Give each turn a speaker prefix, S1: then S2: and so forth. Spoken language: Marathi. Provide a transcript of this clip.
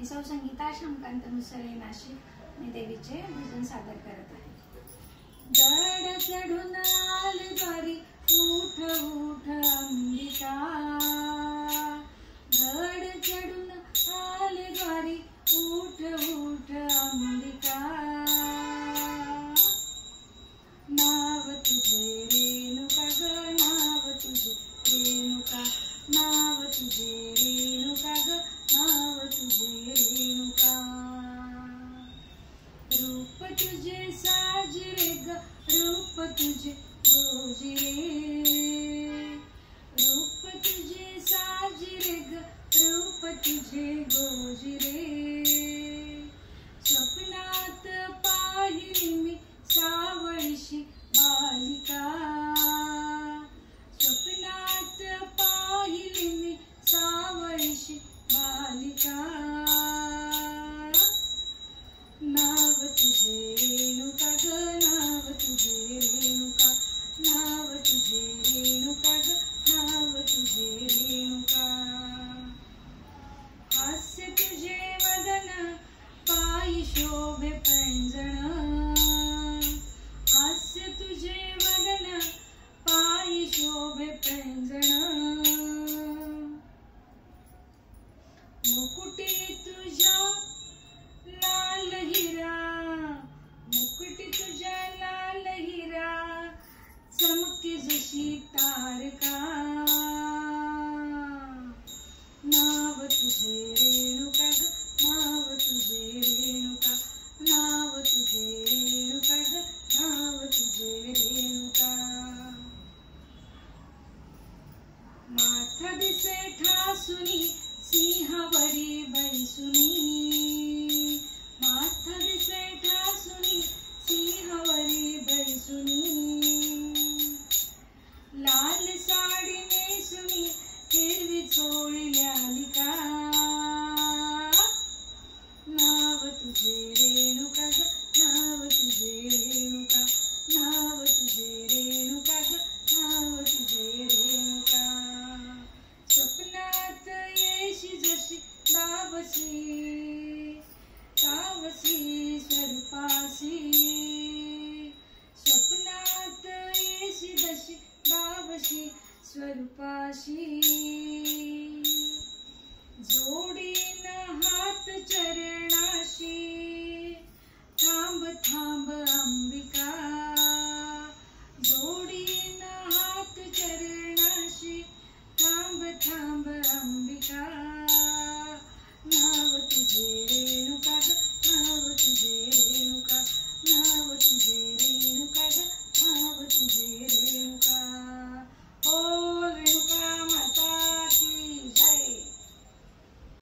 S1: मी सौ संगीता शमकांत मुसळे नाशिक मी देवीचे भजन सादर करत आहे। गड चढून आली द्वारी उठ उठ अंबिका, गड चढून आली द्वारी उठ उठ अंबिका, नाव तुझे रेणुका ग नाव तुझे रेणुका, नाव तुझे रेणुका ग नाव तुझे रेणुका, रूप तुझे साजिरे ग रूप तुझे गोजिरे, रूप तुझे साजिरे ग रूप तुझे गोजिरे,